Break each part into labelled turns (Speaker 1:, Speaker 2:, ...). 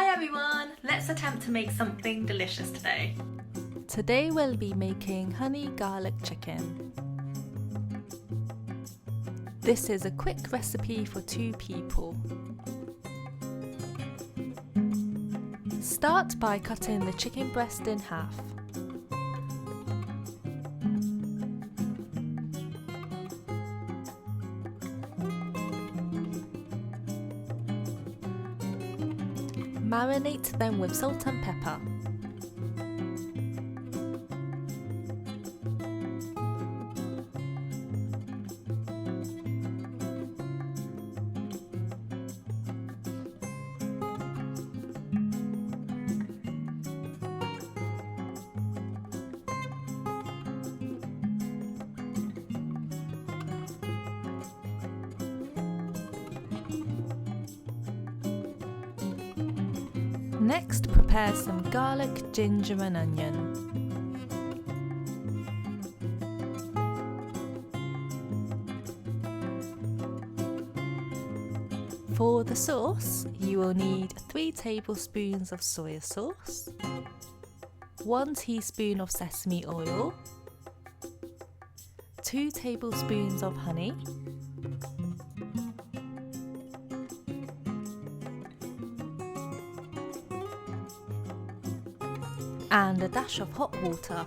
Speaker 1: Hi everyone! Let's attempt to make something delicious today.
Speaker 2: Today we'll be making honey garlic chicken. This is a quick recipe for 2 people. Start by cutting the chicken breast in half. Marinate them with salt and pepper. Next, prepare some garlic, ginger and onion. For the sauce, you will need 3 tablespoons of soya sauce, 1 teaspoon of sesame oil, 2 tablespoons of honey, and a dash of hot water.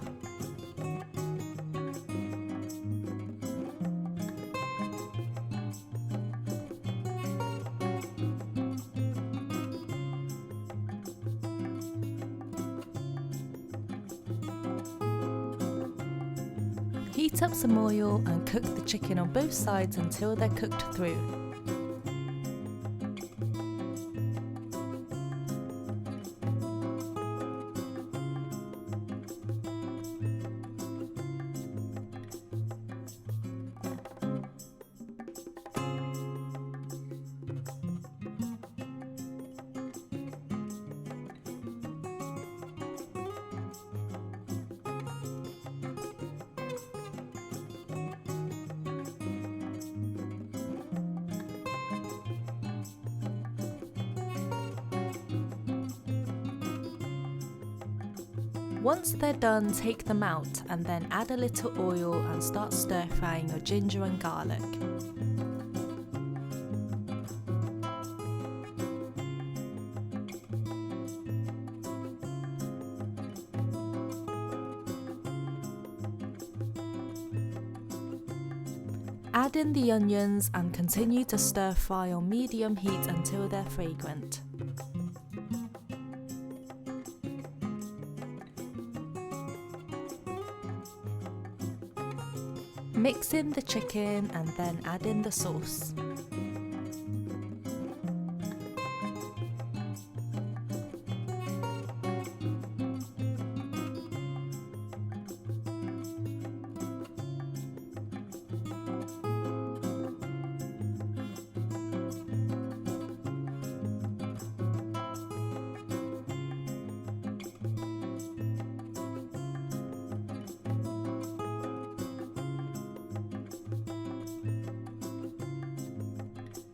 Speaker 2: Heat up some oil and cook the chicken on both sides until they're cooked through. Once they're done, take them out and then add a little oil and start stir frying your ginger and garlic. Add in the onions and continue to stir fry on medium heat until they're fragrant. Mix in the chicken and then add in the sauce.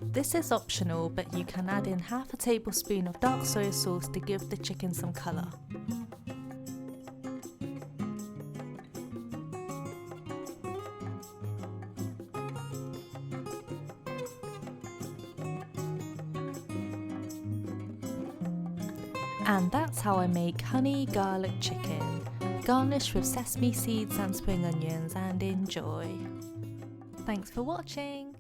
Speaker 2: This is optional, but you can add in half a tablespoon of dark soya sauce to give the chicken some colour. And that's how I make honey garlic chicken. Garnish with sesame seeds and spring onions and enjoy. Thanks for watching!